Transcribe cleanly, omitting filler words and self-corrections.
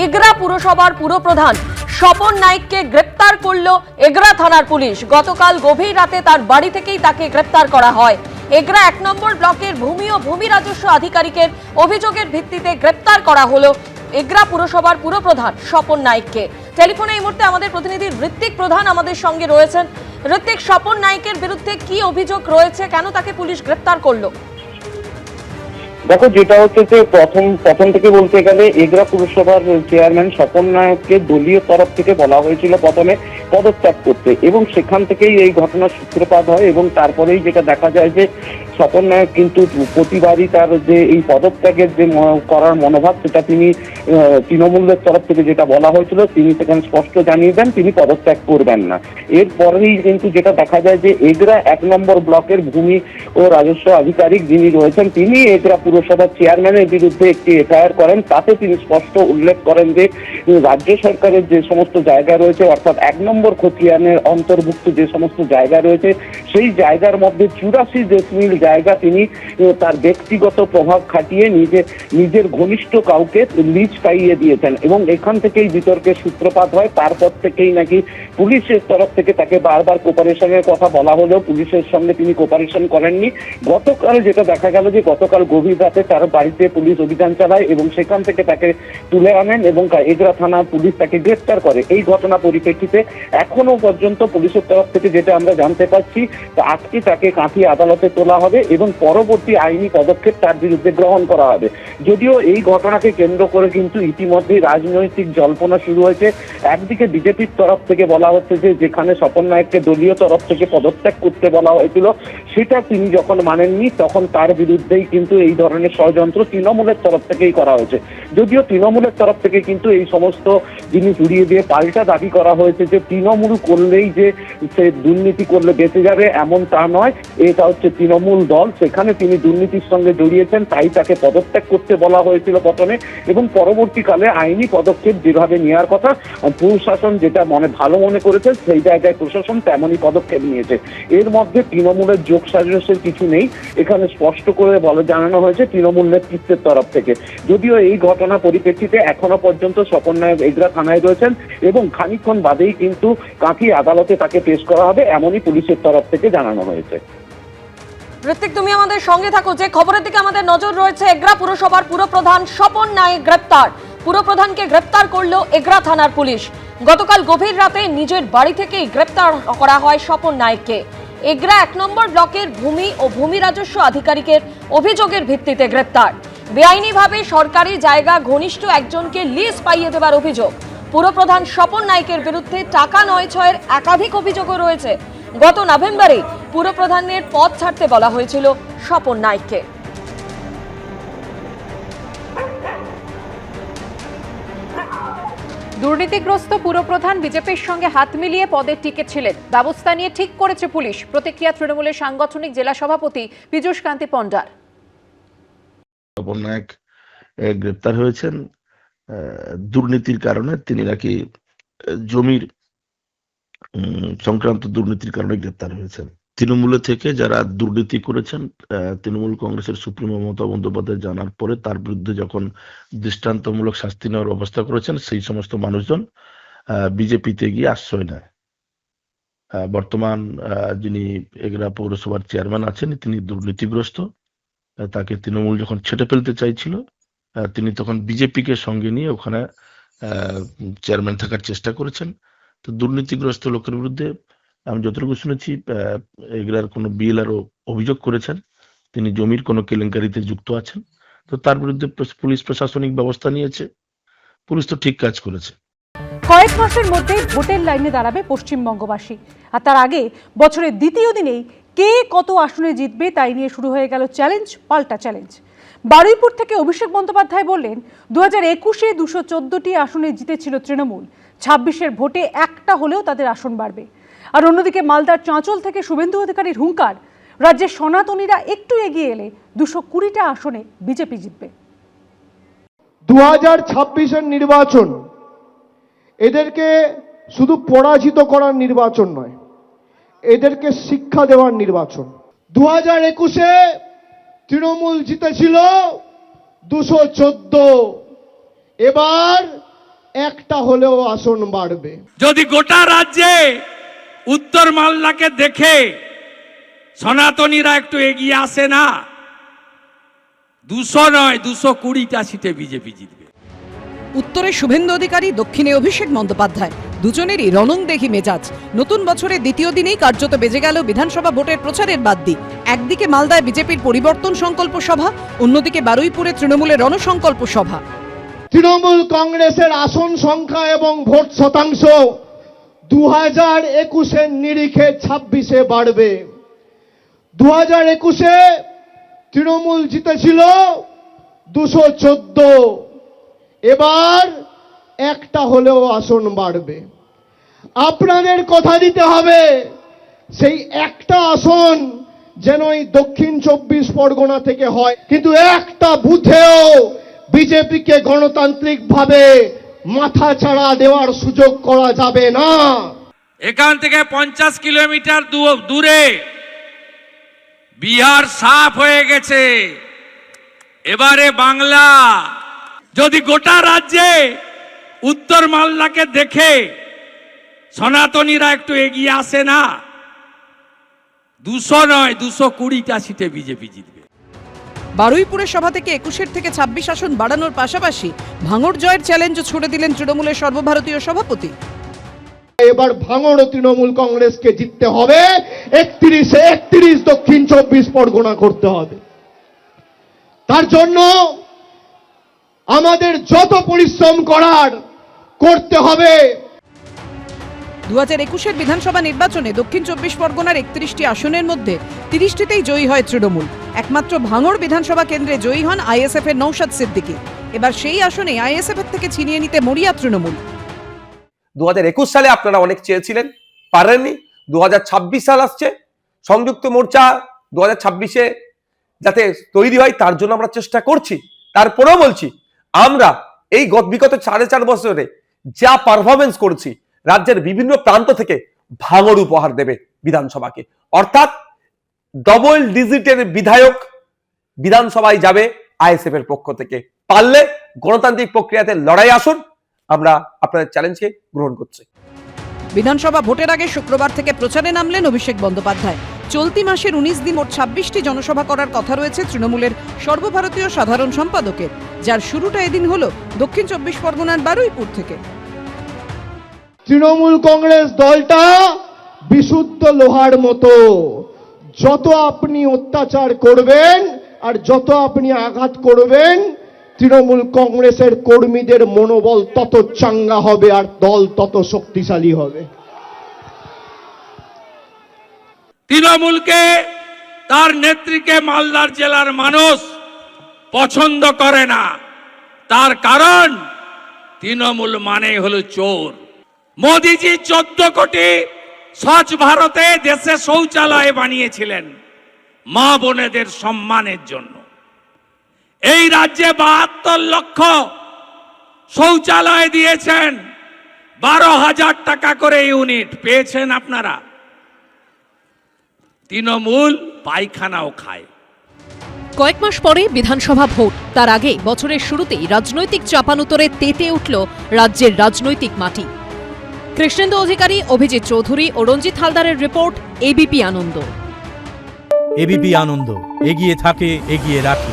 এগরা পুরসভার পুরপ্রধান স্বপন নাইককে গ্রেপ্তার করল এগরা থানার পুলিশ। গতকাল গভীর রাতে তার বাড়ি থেকেই তাকে গ্রেপ্তার করা হয়। এগরা 1 নম্বর ব্লকের ভূমি ও ভূমি রাজস্ব আধিকারিকের অভিযোগের ভিত্তিতে গ্রেপ্তার করা হলো এগরা পুরসভার পুরপ্রধান স্বপন নাইককে। টেলিফোনে এই মুহূর্তে আমাদের প্রতিনিধি ঋত্বিক প্রধান আমাদের সঙ্গে রয়েছেন। ঋত্বিক, স্বপন নাইকের বিরুদ্ধে কি অভিযোগ রয়েছে, কেন তাকে পুলিশ গ্রেপ্তার করলো? দেখো, যেটা হচ্ছে যে প্রথম থেকে বলতে গেলে এগরা পুরসভার চেয়ারম্যান স্বপন নায়ককে দলীয় তরফ থেকে বলা হয়েছিল প্রথমে পদত্যাগ করতে, এবং সেখান থেকেই এই ঘটনার সূত্রপাত হয়। এবং তারপরেই যেটা দেখা যায় যে স্বপন নায়ক কিন্তু প্রতিবারই তার যে এই পদত্যাগের যে করার মনোভাব, সেটা তিনি তৃণমূলের তরফ থেকে যেটা বলা হয়েছিল তিনি সেখানে স্পষ্ট জানিয়ে দেন তিনি পদত্যাগ করবেন না। এরপরেই কিন্তু যেটা দেখা যায় যে এগরা 1 নম্বর ব্লকের ভূমি ও রাজস্ব আধিকারিক যিনি রয়েছেন তিনি এগরা পুরসভার চেয়ারম্যানের বিরুদ্ধে একটি এফআইআর করেন। তাতে তিনি স্পষ্ট উল্লেখ করেন যে রাজ্য সরকারের যে সমস্ত জায়গা রয়েছে, অর্থাৎ 1 নম্বর খতিয়ানের অন্তর্ভুক্ত যে সমস্ত জায়গা রয়েছে, সেই জায়গার মধ্যে 84 ডেসিমিল জায়গা তিনি তার ব্যক্তিগত প্রভাব খাটিয়ে নিজের ঘনিষ্ঠ কাউকে লিজ পাইয়ে দিয়েছেন। এবং এখান থেকেই বিতর্কের সূত্রপাত হয়। তারপর থেকেই নাকি পুলিশের তরফ থেকে তাকে বারবার কোপারেশনের কথা বলা হলেও পুলিশের সঙ্গে তিনি কোপারেশন করেননি। গতকাল যেটা দেখা গেল যে গতকাল গভীর রাতে তার বাড়িতে পুলিশ অভিযান চালায় এবং সেখান থেকে তাকে তুলে আনেন এবং এগরা থানা পুলিশ তাকে গ্রেফতার করে। এই ঘটনা পরিপ্রেক্ষিতে এখনো পর্যন্ত পুলিশের তরফ থেকে যেটা আমরা জানতে পারছি, আজকে তাকে কাঁথি আদালতে তোলা হবে এবং পরবর্তী আইনি পদক্ষেপ তার বিরুদ্ধে গ্রহণ করা হবে। যদিও এই ঘটনাকে কেন্দ্র করে কিন্তু ইতিমধ্যেই রাজনৈতিক জল্পনা শুরু হয়েছে। একদিকে বিজেপির তরফ থেকে বলা হচ্ছে যে যেখানে স্বপন নায়ককে দলীয় তরফ থেকে পদত্যাগ করতে বলা হয়েছিল, সেটা তিনি যখন মানেননি তখন তার বিরুদ্ধেই কিন্তু এই ধরনের ষড়যন্ত্র তৃণমূলের তরফ থেকেই করা হয়েছে। যদিও তৃণমূলের তরফ থেকে কিন্তু এই সমস্ত জিনিস উড়িয়ে দিয়ে পাল্টা দাবি করা হয়েছে যে তৃণমূল করলেই যে সে দুর্নীতি করলে বেঁচে যাবে এমন তা নয়, এটা হচ্ছে তৃণমূল দল, সেখানে তিনি দুর্নীতির সঙ্গে জড়িয়েছেন, তাই তাকে পদত্যাগ করতে বলা হয়েছিল প্রথমে, এবং পরবর্তীকালে আইনি পদক্ষেপ যেভাবে নেওয়ার কথা প্রশাসন যেটা ভালো মনে করেছে সেই জায়গায় প্রশাসন তেমনই পদক্ষেপ নিয়েছে। এর মধ্যে তৃণমূলের যোগ সাজসের কিছু নেই, এখানে স্পষ্ট করে জানানো হয়েছে তৃণমূল নেতৃত্বের তরফ থেকে। যদিও এই ঘটনা পরিপ্রেক্ষিতে এখনো পর্যন্ত স্বপন নায়ক এগরা থানায় রয়েছেন এবং খানিকক্ষণ বাদেই কিন্তু কাঁথি আদালতে তাকে পেশ করা হবে, এমনই পুলিশের তরফ থেকে জানানো হয়েছে। ঋত্বিক, তুমি আমাদের সঙ্গে থাকো। যে খবরের দিকে আমাদের নজর রয়েছে, এগরা পুরসভার পুরপ্রধান স্বপন নাইক গ্রেপ্তার। পুরপ্রধানকে গ্রেপ্তার করলো এগরা থানার পুলিশ। গতকাল গভীর রাতে নিজের বাড়ি থেকেই গ্রেপ্তার করা হয় স্বপন নাইককে। এগরা 1 নম্বর ব্লকের ভূমি ও ভূমি রাজস্ব আধিকারিকের অভিযোগের ভিত্তিতে গ্রেপ্তার। বেআইনিভাবে সরকারি জায়গা ঘনিষ্ঠ একজনকে লিজ পাইয়ে দেবার অভিযোগ। পুরপ্রধান স্বপন নাইকের বিরুদ্ধে টাকা নয় ছয়ের একাধিক অভিযোগও রয়েছে। গত নভেম্বরে পুরপ্রধানের পদ ছাড়তে বলা হয়েছিল স্বপন নাইককে। দুর্নীতিগ্রস্ত পুরপ্রধান বিজেপির সঙ্গে হাত মিলিয়ে পদের টিকে ছিলেন, ব্যবস্থা নিয়ে ঠিক করেছে পুলিশ। প্রতিক্রিয়া তৃণমূলের সাংগঠনিক জেলা সভাপতি পীযূষ কান্তি পণ্ডার। স্বপন নায়ক গ্রেপ্তার হয়েছেন দুর্নীতির কারণে। তিনি নাকি জমির সংক্রান্ত দুর্নীতির কারণে গ্রেপ্তার হয়েছেন। তৃণমূলে থেকে যারা দুর্নীতি করেছেন, তৃণমূল কংগ্রেসের সুপ্রিমো মমতা বন্দ্যোপাধ্যায় জানার পরে তার বিরুদ্ধে যখন দৃষ্টান্তমূলক শাস্তি নেওয়ার ব্যবস্থা করেছেন, সেই সমস্ত মানুষজন বিজেপিতে গিয়ে আশ্রয় নেয়। বর্তমান যিনি এগরা পৌরসভার চেয়ারম্যান আছেন তিনি দুর্নীতিগ্রস্ত। তাকে তৃণমূল যখন ছেটে ফেলতে চাইছিল, তিনি তখন বিজেপিকে সঙ্গে নিয়ে ওখানে চেয়ারম্যান থাকার চেষ্টা করেছেন। তো দুর্নীতিগ্রস্ত লোকের বিরুদ্ধে আমি যতটুকু শুনেছি এগুলার কোনো বিএলআরও অভিযোগ করেছেন, তিনি জমির কোনো কেলেঙ্কারিতে যুক্ত আছেন। তো তার বিরুদ্ধে পুলিশ প্রশাসনিক ব্যবস্থা নিয়েছে। পুলিশ তো ঠিক কাজ করেছে। কয়েক মাসের মধ্যেই ভোটের লাইনে দাঁড়াবে পশ্চিমবঙ্গবাসী, আর তার আগে বছরের দ্বিতীয় দিনেই কে কত আসনে জিতবে তাই নিয়ে শুরু হয়ে গেল চ্যালেঞ্জ, পাল্টা চ্যালেঞ্জ। বারুইপুর থেকে অভিষেক বন্দ্যোপাধ্যায় বললেন 2021-এ 214টি আসনে জিতেছিল তৃণমূল, 26-এর ভোটে একটা হলেও তাদের আসন বাড়বে। আর অন্যদিকে মালদার চাঁচল থেকে শুভেন্দু অধিকারীর হুঙ্কার, রাজ্যের সনাতনীরা একটু এগিয়ে এলে 220টা আসনে বিজেপি জিতবে। 2026-এর নির্বাচন এদেরকে শুধু পরাজিত করার নির্বাচন নয়, এদেরকে শিক্ষা দেওয়ার নির্বাচন। 2021-এ তৃণমূল জিতেছিল 214, এবার একটা হলেও আসন বাড়বে। যদি গোটা রাজ্যে উত্তর মালদাকে দেখে সনাতনীরা একটু এগিয়ে আসে না, 200 নয় 220টা সিটে বিজেপি জিতবে। উত্তরে শুভেন্দু অধিকারী, দক্ষিণে অভিষেক বন্দ্যোপাধ্যায়, দুজনেরই রণংদেহী মেজাজ। নতুন বছরের দ্বিতীয় দিনেই কার্যত বেজে গেল বিধানসভা ভোটের প্রচারের বাদ্যি। একদিকে মালদায় বিজেপির পরিবর্তন সংকল্প সভা, অন্যদিকে বারুইপুরে তৃণমূলের রণসংকল্প সভা। তৃণমূল কংগ্রেসের আসন সংখ্যা এবং ভোট শতাংশ 2021-এর নিরিখে 26-এ বাড়বে। 2021-এ তৃণমূল জিতেছিল 214, এবার একটা হলেও আসন বাড়বে। আপনাদের কথা দিতে হবে সেই একটা আসন যেন এই দক্ষিণ 24 পরগনা থেকে হয়, কিন্তু একটা বুথেও বিজেপিকে গণতান্ত্রিকভাবে মাথাচাড়া দেওয়ার সুযোগ করা যাবে না। এখান থেকে 50 কিলোমিটার দূরে বিহার সাফ হয়ে গেছে, এবারে বাংলা। যদি গোটা রাজ্যে উত্তর মালদাকে দেখে সনাতনীরা একটু এগিয়ে আসে না, 200 নয় 220টা সিটে বিজেপি জিতবে। বারুইপুরের সভা থেকে 21 থেকে 26 আসন বাড়ানোর পাশাপাশি ভাঙড় জয়ের চ্যালেঞ্জও ছুড়ে দিলেন তৃণমূলের সর্বভারতীয় সভাপতি। এবার ভাঙড় তৃণমূল কংগ্রেসকে জিততে হবে, 31 দক্ষিণ 24 পরগনা করতে হবে। তার জন্য আমাদের যত পরিশ্রম করার করতে হবে। 2021-এর বিধানসভা নির্বাচনে দক্ষিণ 24 পরগনার 31টি আসনের মধ্যে 30টিতেই জয়ী হয় তৃণমূল। একমাত্র ভাঙড় বিধানসভা কেন্দ্রে জয়ী হন আইএসএফ এর নওশাদ সিদ্দিকী। এবার সেই আসনে আইএসএফ এর থেকে ছিনিয়ে নিতে মরিয়া তৃণমূল। 2021 সালে আপনারা অনেক চেয়েছিলেন, পারেননি। 2026 সাল আসছে, সংযুক্ত মোর্চা 2026-এ যাতে তৈরি হয় তার জন্য আমরা চেষ্টা করছি। তারপরেও বলছি, আমরা এই বিগত 4.5 বছরে যা পারফরমেন্স করেছি, রাজ্যের বিভিন্ন প্রান্ত থেকে ভাঙড় উপহার দেবে বিধানসভাকে। অর্থাৎ ডবল ডিজিটের বিধায়ক বিধানসভায় যাবে আইএসএফ এর পক্ষ থেকে। পারলে গণতান্ত্রিক প্রক্রিয়াতে লড়াই আসুন, আমরা আপনাদের চ্যালেঞ্জকে গ্রহণ করছি। বিধানসভা ভোটের আগে শুক্রবার থেকে প্রচারে নামলেন অভিষেক বন্দ্যোপাধ্যায়। চলতি মাসের 19 দিন মোট 26টি জনসভা করার কথা রয়েছে তৃণমূলের সর্বভারতীয় সাধারণ সম্পাদকের, যার শুরুটা এদিন হলো দক্ষিণ 24 পরগনার বারুইপুর থেকে। তৃণমূল কংগ্রেস দলটা বিশুদ্ধ লোহার মতো, যত আপনি অত্যাচার করবেন আর যত আপনি আঘাত করবেন, তৃণমূল কংগ্রেসের কর্মীদের মনোবল তত চাঙ্গা হবে আর দল তত শক্তিশালী হবে। তৃণমূলকে, তার নেত্রীকে মালদার জেলার মানুষ পছন্দ করে না। তার কারণ তৃণমূল মানে হলো চোর। মোদিজি 14 কোটি স্বচ্ছ ভারতে দেশে শৌচালয় বানিয়েছিলেন মা বোনেদের সম্মানের জন্য। এই রাজ্যে 72 লক্ষ শৌচালয় দিয়েছেন, 12,000 টাকা করে ইউনিট পেয়েছেন আপনারা। তৃণমূল পায়খানাও খায়। কয়েক মাস পরে বিধানসভা ভোট, তার আগে বছরের শুরুতেই রাজনৈতিক চাপানুতরে তেতে উঠল রাজ্যের রাজনৈতিক মাটি। কৃষ্ণেন্দু অধিকারী, অভিজিৎ চৌধুরী ও রঞ্জিত হালদারের রিপোর্ট, এবিপি আনন্দ। এবিপি আনন্দ, এগিয়ে থাকে, এগিয়ে রাখে।